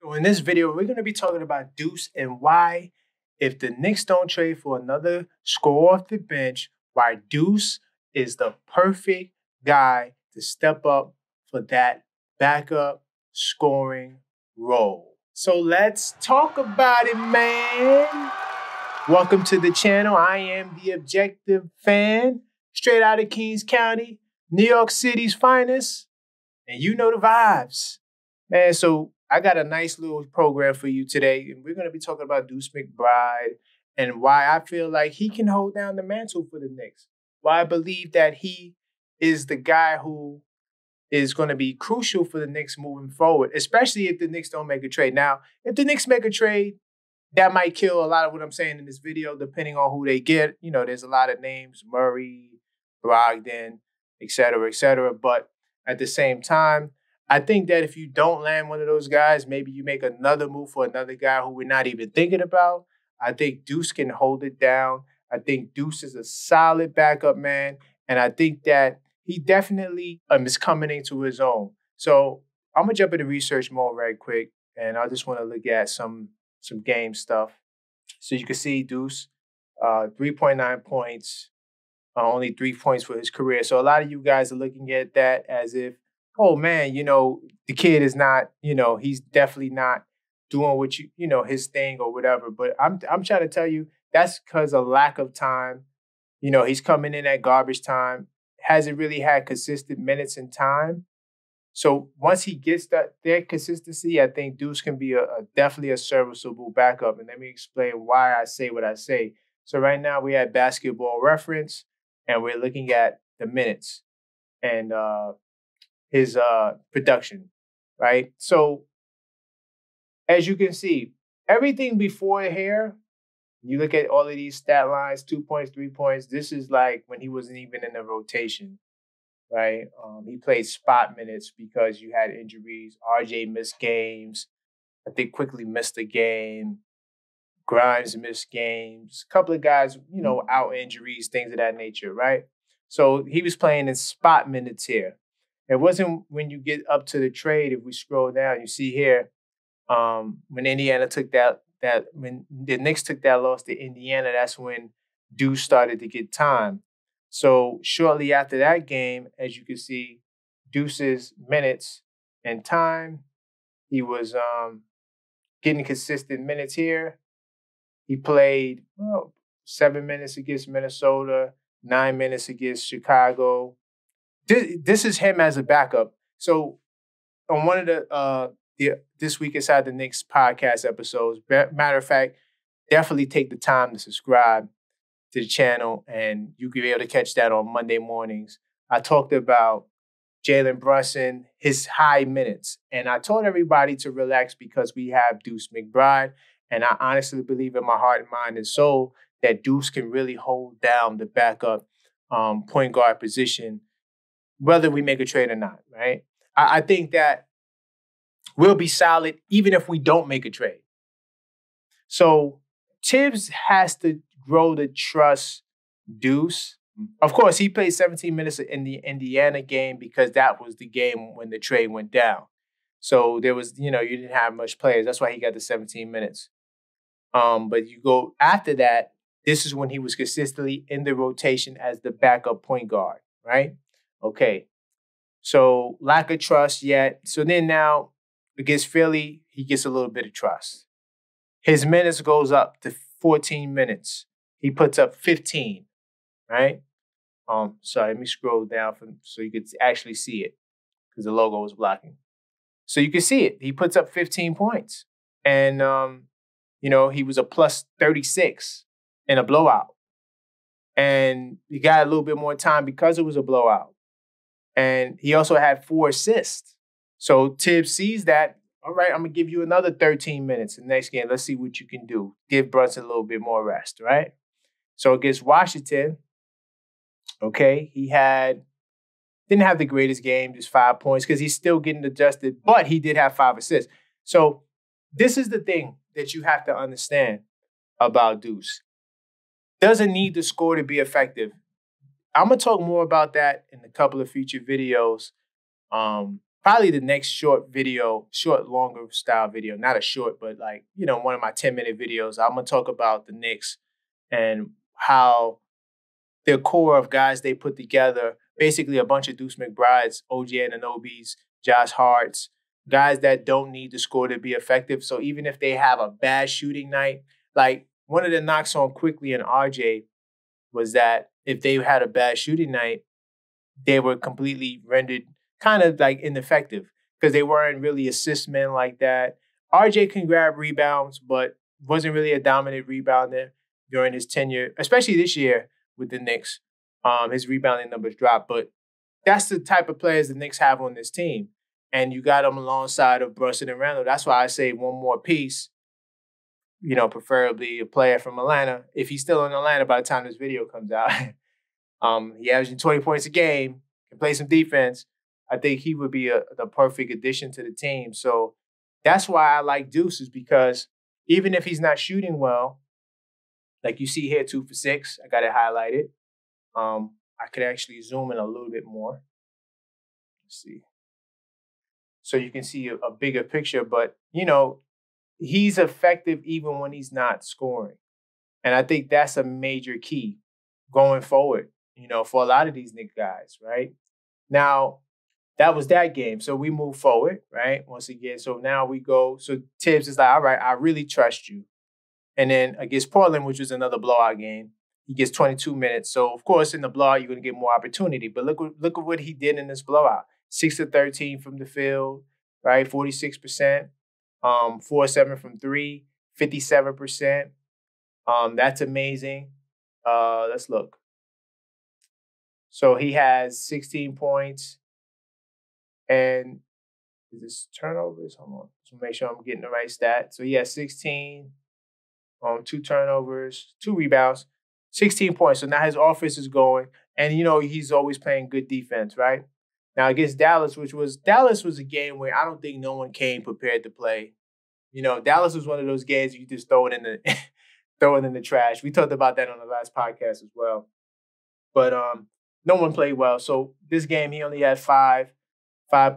So in this video, we're going to be talking about Deuce and why, if the Knicks don't trade for another scorer off the bench, why Deuce is the perfect guy to step up for that backup scoring role. So let's talk about it, man. Welcome to the channel. I am the Objective Fan, straight out of Kings County, New York City's finest, and you know the vibes. Man, so I got a nice little program for you today, and we're going to be talking about Duece McBride and why I feel like he can hold down the mantle for the Knicks. Why I believe that he is the guy who is going to be crucial for the Knicks moving forward, especially if the Knicks don't make a trade. Now, if the Knicks make a trade, that might kill a lot of what I'm saying in this video, depending on who they get. You know, there's a lot of names, Murray, Brogdon, et cetera, et cetera. But at the same time, I think that if you don't land one of those guys, maybe you make another move for another guy who we're not even thinking about. I think Deuce can hold it down. I think Deuce is a solid backup man. And I think that he definitely is coming into his own. So I'm going to jump into research mode right quick. And I just want to look at some game stuff. So you can see Deuce, 3.9 points, only 3 points for his career. So a lot of you guys are looking at that as if, oh man, you know, the kid is not, you know, he's definitely not doing what you know, his thing or whatever. But I'm trying to tell you that's because of lack of time. You know, he's coming in at garbage time, hasn't really had consistent minutes and time. So once he gets that consistency, I think Deuce can be definitely a serviceable backup. And let me explain why I say what I say. So right now we have Basketball Reference, and we're looking at the minutes and his production, right? So as you can see, everything before here, you look at all of these stat lines, 2 points, 3 points. This is like when he wasn't even in the rotation, right? He played spot minutes because you had injuries. RJ missed games. I think Quickley missed a game. Grimes missed games. A couple of guys, you know, out injuries, things of that nature, right? So he was playing in spot minutes here. It wasn't when you get up to the trade. If we scroll down, you see here when Indiana took when the Knicks took that loss to Indiana, that's when Deuce started to get time. So shortly after that game, as you can see, Deuce's minutes and time, he was getting consistent minutes here. He played 7 minutes against Minnesota, 9 minutes against Chicago. This is him as a backup. So on one of the This Week Inside the Knicks podcast episodes, matter of fact, definitely take the time to subscribe to the channel, and you can be able to catch that on Monday mornings. I talked about Jalen Brunson, his high minutes, and I told everybody to relax because we have Duece McBride, and I honestly believe in my heart and mind and soul that Deuce can really hold down the backup point guard position, whether we make a trade or not, right? I think that we'll be solid even if we don't make a trade. So Tibbs has to grow to trust Deuce. Of course, he played 17 minutes in the Indiana game because that was the game when the trade went down. So there was, you know, you didn't have much players. That's why he got the 17 minutes. But you go after that, this is when he was consistently in the rotation as the backup point guard, right? Okay. So lack of trust yet. So then now against Philly, he gets a little bit of trust. His minutes goes up to 14 minutes. He puts up 15, right? Sorry, let me scroll down so you could actually see it because the logo was blocking. So you can see it. He puts up 15 points. And, you know, he was a plus 36 in a blowout. And he got a little bit more time because it was a blowout. And he also had 4 assists. So Tibbs sees that. All right, I'm going to give you another 13 minutes in the next game. Let's see what you can do. Give Brunson a little bit more rest, right? So against Washington, okay, he didn't have the greatest game, just 5 points because he's still getting adjusted, but he did have 5 assists. So this is the thing that you have to understand about Deuce. Doesn't need to score to be effective. I'm going to talk more about that in a couple of future videos. probably the next short video, longer style video, not a short, but like, one of my 10-minute videos. I'm going to talk about the Knicks and how the core of guys they put together, basically a bunch of Deuce McBrides, OG Ananobis, Josh Harts, guys that don't need to score to be effective. So even if they have a bad shooting night, like one of the knocks on Quickley and RJ was that if they had a bad shooting night, they were completely rendered kind of like ineffective because they weren't really assist men like that. RJ can grab rebounds, but wasn't really a dominant rebounder during his tenure, especially this year with the Knicks. His rebounding numbers dropped, but that's the type of players the Knicks have on this team. And you got them alongside of Brunson and Randall. That's why I say one more piece, preferably a player from Atlanta. If he's still in Atlanta by the time this video comes out, he averaging 20 points a game, can play some defense. I think he would be the perfect addition to the team. So that's why I like Deuce, is because even if he's not shooting well, like you see here, 2 for 6, I got it highlighted. I could actually zoom in a little bit more. Let's see. So you can see a bigger picture, but, he's effective even when he's not scoring. And I think that's a major key going forward, for a lot of these Knicks guys, right? Now, that was that game. So we move forward, right? Once again. So now we go. So Tibbs is like, all right, I really trust you. And then against Portland, which was another blowout game, he gets 22 minutes. So, of course, in the blowout, you're going to get more opportunity. But look at what he did in this blowout. 6 of 13 from the field, right? 46%. 4-7 from 3, 57%. That's amazing. Let's look. So he has 16 points. And is this turnovers? Hold on. Just make sure I'm getting the right stat. So he has 16, 2 turnovers, 2 rebounds, 16 points. So now his offense is going. And, he's always playing good defense, right? Now against Dallas, Dallas was a game where I don't think no one came prepared to play. Dallas was one of those games you just throw it in the trash. We talked about that on the last podcast as well. But no one played well. So this game he only had 5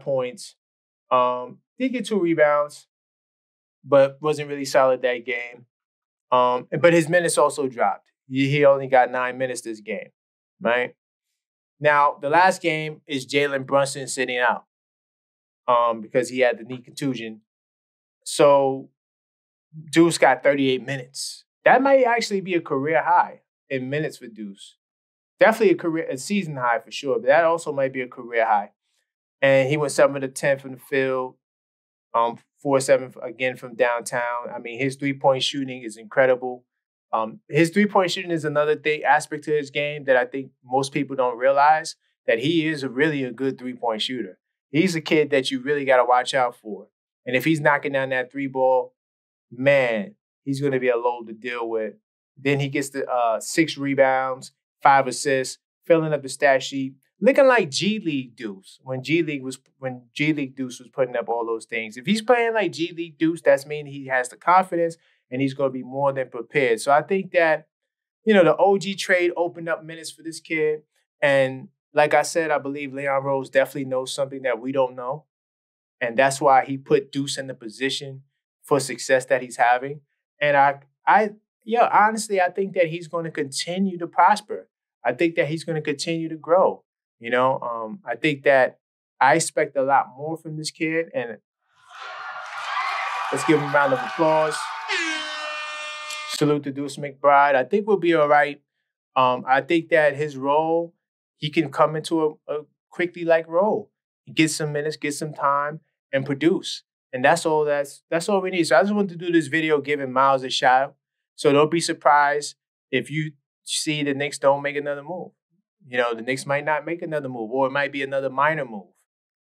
points. Did get 2 rebounds, but wasn't really solid that game. But his minutes also dropped. He only got 9 minutes this game, right? Now, the last game is Jalen Brunson sitting out because he had the knee contusion. So Deuce got 38 minutes. That might actually be a career high in minutes for Deuce. Definitely a season high for sure, but that also might be a career high. And he went 7 of 10 from the field, 4-7 again from downtown. I mean, his 3-point shooting is incredible. His 3-point shooting is another aspect to his game that I think most people don't realize, that he is really a good 3-point shooter. He's a kid that you really got to watch out for. And if he's knocking down that 3 ball, man, he's going to be a load to deal with. Then he gets the 6 rebounds, 5 assists, filling up the stat sheet, looking like G League Deuce when G League Deuce was putting up all those things. If he's playing like G League Deuce, that's meaning he has the confidence and he's going to be more than prepared. So I think that, the OG trade opened up minutes for this kid. And like I said, I believe Leon Rose definitely knows something that we don't know. And that's why he put Deuce in the position for success that he's having. And honestly, I think that he's going to continue to prosper. I think that he's going to continue to grow. I think that I expect a lot more from this kid. And let's give him a round of applause. Salute to Duece McBride. I think we'll be all right. I think that his role, he can come into a Quickley-like role. Get some minutes, get some time, and produce. And that's all we need. So I just wanted to do this video giving Miles a shot. So don't be surprised if you see the Knicks don't make another move. The Knicks might not make another move, or it might be another minor move,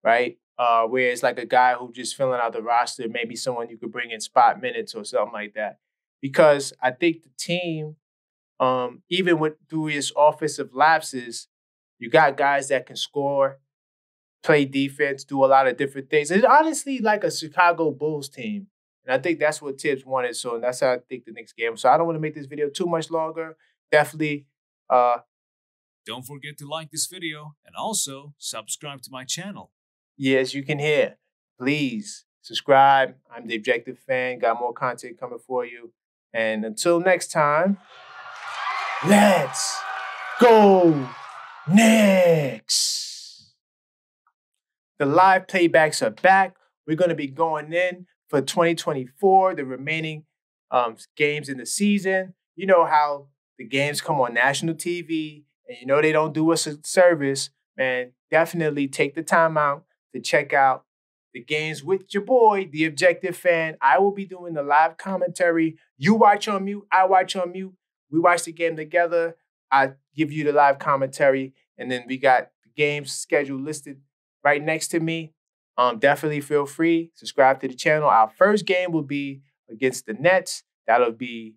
right? Where it's like a guy who just filling out the roster, maybe someone you could bring in spot minutes or something like that. Because I think the team, even through his offensive lapses, you got guys that can score, play defense, do a lot of different things. It's honestly like a Chicago Bulls team. And I think that's what Tibbs wanted. So that's how I think the Knicks game. So I don't want to make this video too much longer. Definitely. Don't forget to like this video and also subscribe to my channel. Yes, you can hear. Please subscribe. I'm the Objective Fan. Got more content coming for you. And until next time, let's go Knicks. The live playbacks are back. We're going to be going in for 2024, the remaining games in the season. You know how the games come on national TV, and you know they don't do us a service. Man, definitely take the time out to check out the games with your boy, the Objective Fan. I will be doing the live commentary. You watch on mute, I watch on mute. We watch the game together. I give you the live commentary, and then we got the games schedule listed right next to me. Definitely feel free, subscribe to the channel. Our first game will be against the Nets. That'll be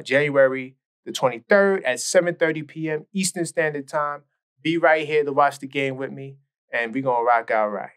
January the 23rd at 7:30 p.m. Eastern Standard Time. Be right here to watch the game with me, and we're going to rock out right.